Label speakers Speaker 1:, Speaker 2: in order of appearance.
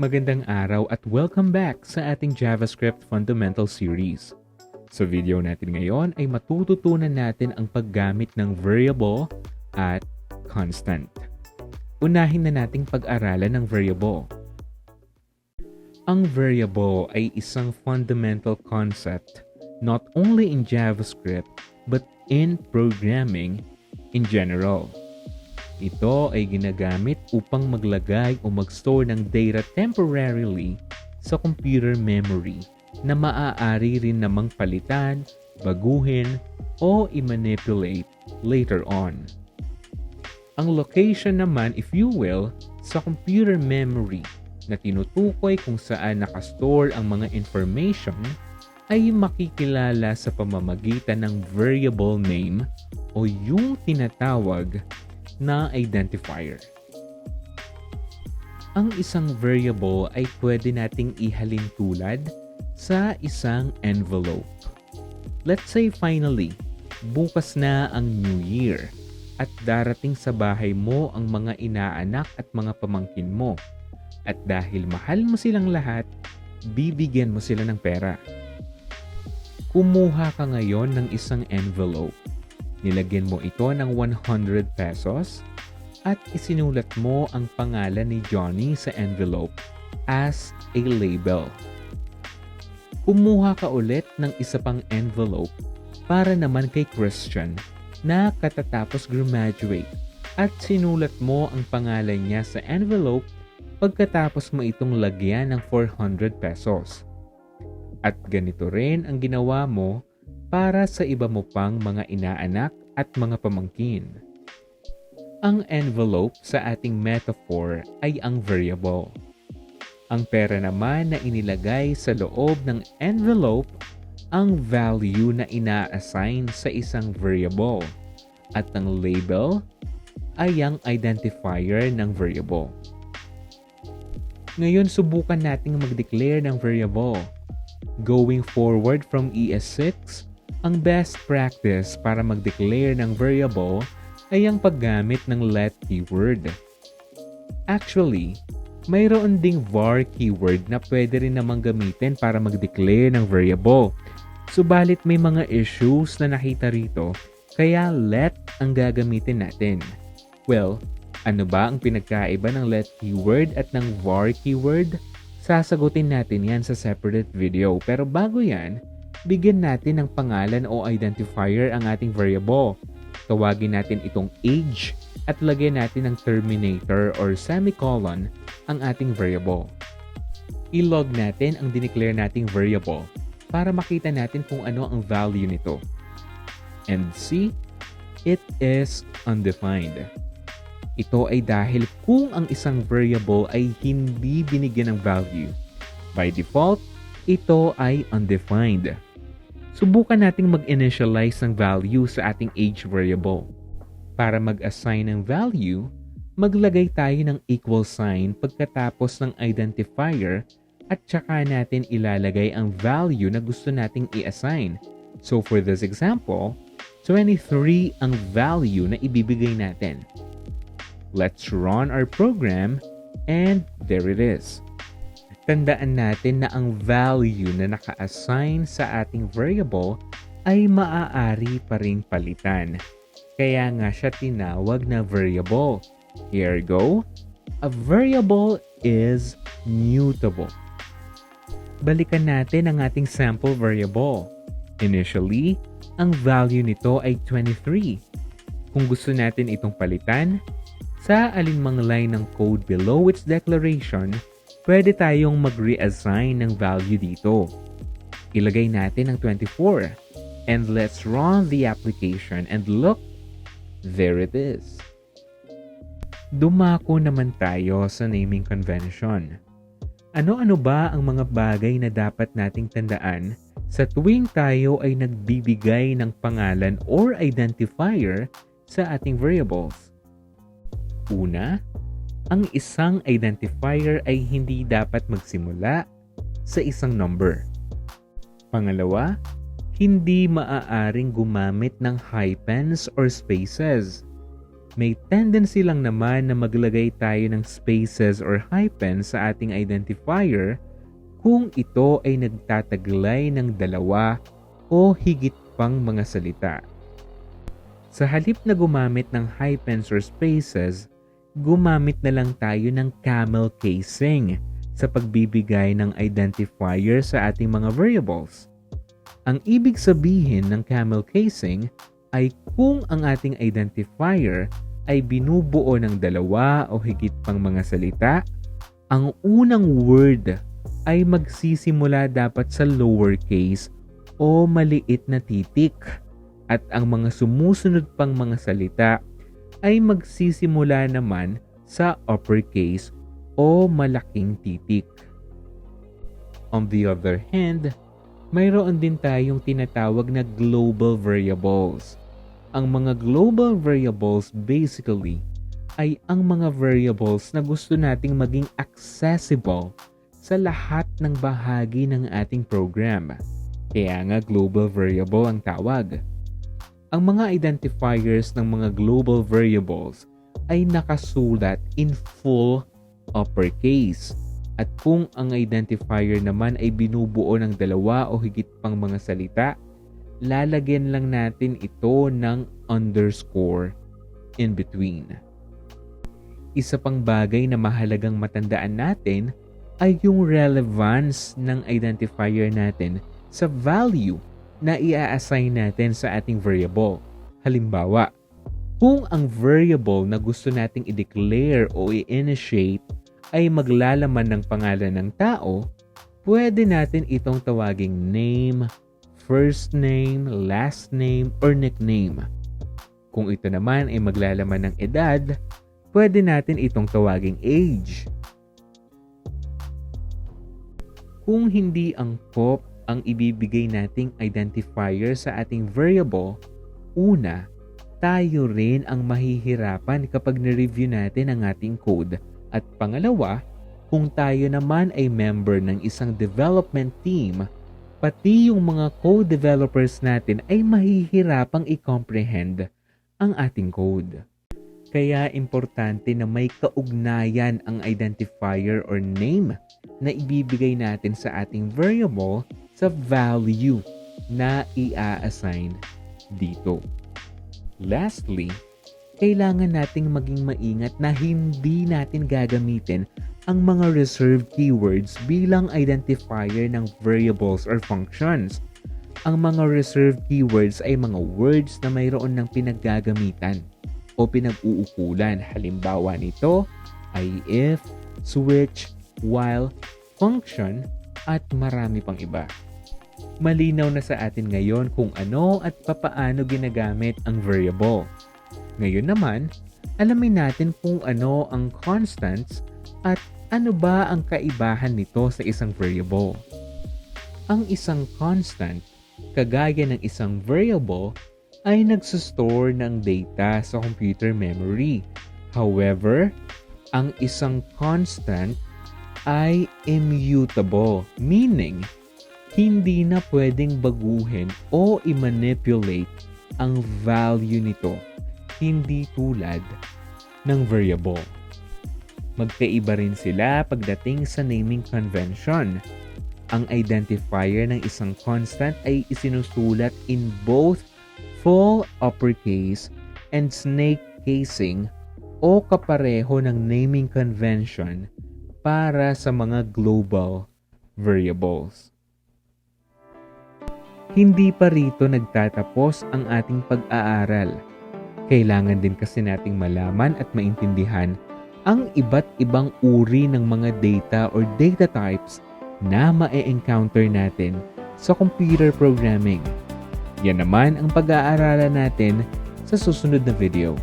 Speaker 1: Magandang araw at welcome back sa ating JavaScript Fundamental Series. Sa video natin ngayon ay matututunan natin ang paggamit ng variable at constant. Unahin na nating pag-aralan ng variable. Ang variable ay isang fundamental concept not only in JavaScript but in programming in general. Ito ay ginagamit upang maglagay o mag-store ng data temporarily sa computer memory na maaari rin namang palitan, baguhin, o i-manipulate later on. Ang location naman, if you will, sa computer memory na tinutukoy kung saan nakastore ang mga information ay makikilala sa pamamagitan ng variable name o yung tinatawag na identifier. Ang isang variable ay pwede nating ihalin tulad sa isang envelope. Let's say finally, bukas na ang New Year at darating sa bahay mo ang mga inaanak at mga pamangkin mo. At dahil mahal mo silang lahat, bibigyan mo sila ng pera. Kumuha ka ngayon ng isang envelope. Nilagyan mo ito ng 100 pesos at isinulat mo ang pangalan ni Johnny sa envelope as a label. Kumuha ka ulit ng isa pang envelope para naman kay Christian na katatapos graduate at sinulat mo ang pangalan niya sa envelope pagkatapos mo itong lagyan ng 400 pesos. At ganito rin ang ginawa mo para sa iba mo pang mga inaanak at mga pamangkin. Ang envelope sa ating metaphor ay ang variable. Ang pera naman na inilagay sa loob ng envelope ang value na ina-assign sa isang variable at ang label ay ang identifier ng variable. Ngayon subukan nating mag-declare ng variable. Going forward from ES6, ang best practice para mag-declare ng variable ay ang paggamit ng let keyword. Actually, mayroon ding var keyword na pwede rin namang gamitin para mag-declare ng variable. Subalit may mga issues na nakita rito, kaya let ang gagamitin natin. Well, ano ba ang pinagkaiba ng let keyword at ng var keyword? Sasagutin natin yan sa separate video. Pero bago yan, bigyan natin ng pangalan o identifier ang ating variable. Tawagin natin itong age at lagyan natin ng terminator or semicolon ang ating variable. I-log natin ang dineclare nating variable para makita natin kung ano ang value nito. And see, it is undefined. Ito ay dahil kung ang isang variable ay hindi binigyan ng value. By default, ito ay undefined. Subukan nating mag-initialize ng value sa ating age variable. Para mag-assign ng value, maglagay tayo ng equal sign pagkatapos ng identifier at saka natin ilalagay ang value na gusto nating i-assign. So for this example, 23 ang value na ibibigay natin. Let's run our program and there it is. Tandaan natin na ang value na naka-assign sa ating variable ay maaari pa ring palitan. Kaya nga siya tinawag na variable. Here go. A variable is mutable. Balikan natin ang ating sample variable. Initially, ang value nito ay 23. Kung gusto natin itong palitan, sa alinmang line ng code below its declaration, pwede tayong mag-reassign ng value dito. Ilagay natin ang 24 and let's run the application and look, there it is. Dumako naman tayo sa naming convention. Ano-ano ba ang mga bagay na dapat nating tandaan sa tuwing tayo ay nagbibigay ng pangalan or identifier sa ating variables? Una, ang isang identifier ay hindi dapat magsimula sa isang number. Pangalawa, hindi maaaring gumamit ng hyphens or spaces. May tendency lang naman na maglagay tayo ng spaces or hyphens sa ating identifier kung ito ay nagtataglay ng dalawa o higit pang mga salita. Sa halip na gumamit ng hyphens or spaces, gumamit na lang tayo ng camel casing sa pagbibigay ng identifier sa ating mga variables. Ang ibig sabihin ng camel casing ay kung ang ating identifier ay binubuo ng dalawa o higit pang mga salita, ang unang word ay magsisimula dapat sa lowercase o maliit na titik at ang mga sumusunod pang mga salita ay magsisimula naman sa uppercase o malaking titik. On the other hand, mayroon din tayong tinatawag na global variables. Ang mga global variables basically ay ang mga variables na gusto nating maging accessible sa lahat ng bahagi ng ating program. Kaya nga global variable ang tawag. Ang mga identifiers ng mga global variables ay nakasulat in full uppercase. At kung ang identifier naman ay binubuo ng dalawa o higit pang mga salita, lalagyan lang natin ito ng underscore in between. Isa pang bagay na mahalagang matandaan natin ay yung relevance ng identifier natin sa value na i-assign natin sa ating variable. Halimbawa, kung ang variable na gusto nating i-declare o i-initiate ay maglalaman ng pangalan ng tao, pwede natin itong tawaging name, first name, last name, or nickname. Kung ito naman ay maglalaman ng edad, pwede natin itong tawaging age. Kung hindi angkop ang ibibigay nating identifier sa ating variable, una, tayo rin ang mahihirapan kapag na-review natin ang ating code. At pangalawa, kung tayo naman ay member ng isang development team, pati yung mga code developers natin ay mahihirapang i-comprehend ang ating code. Kaya importante na may kaugnayan ang identifier or name na ibibigay natin sa ating variable sa value na i-assign dito. Lastly, kailangan nating maging maingat na hindi natin gagamitin ang mga reserved keywords bilang identifier ng variables or functions. Ang mga reserved keywords ay mga words na mayroon ng pinaggagamitan o pinag-uukulan. Halimbawa nito ay if, switch, while, function, at marami pang iba. Malinaw na sa atin ngayon kung ano at papaano ginagamit ang variable. Ngayon naman, alamin natin kung ano ang constants at ano ba ang kaibahan nito sa isang variable. Ang isang constant, kagaya ng isang variable, ay nagsustore ng data sa computer memory. However, ang isang constant ay immutable, meaning hindi na pwedeng baguhin o i-manipulate ang value nito, hindi tulad ng variable. Magkaiba rin sila pagdating sa naming convention. Ang identifier ng isang constant ay isinusulat in both full uppercase and snake casing o kapareho ng naming convention para sa mga global variables. Hindi pa rito nagtatapos ang ating pag-aaral. Kailangan din kasi nating malaman at maintindihan ang iba't ibang uri ng mga data or data types na ma-encounter natin sa computer programming. Yan naman ang pag-aaralan natin sa susunod na video.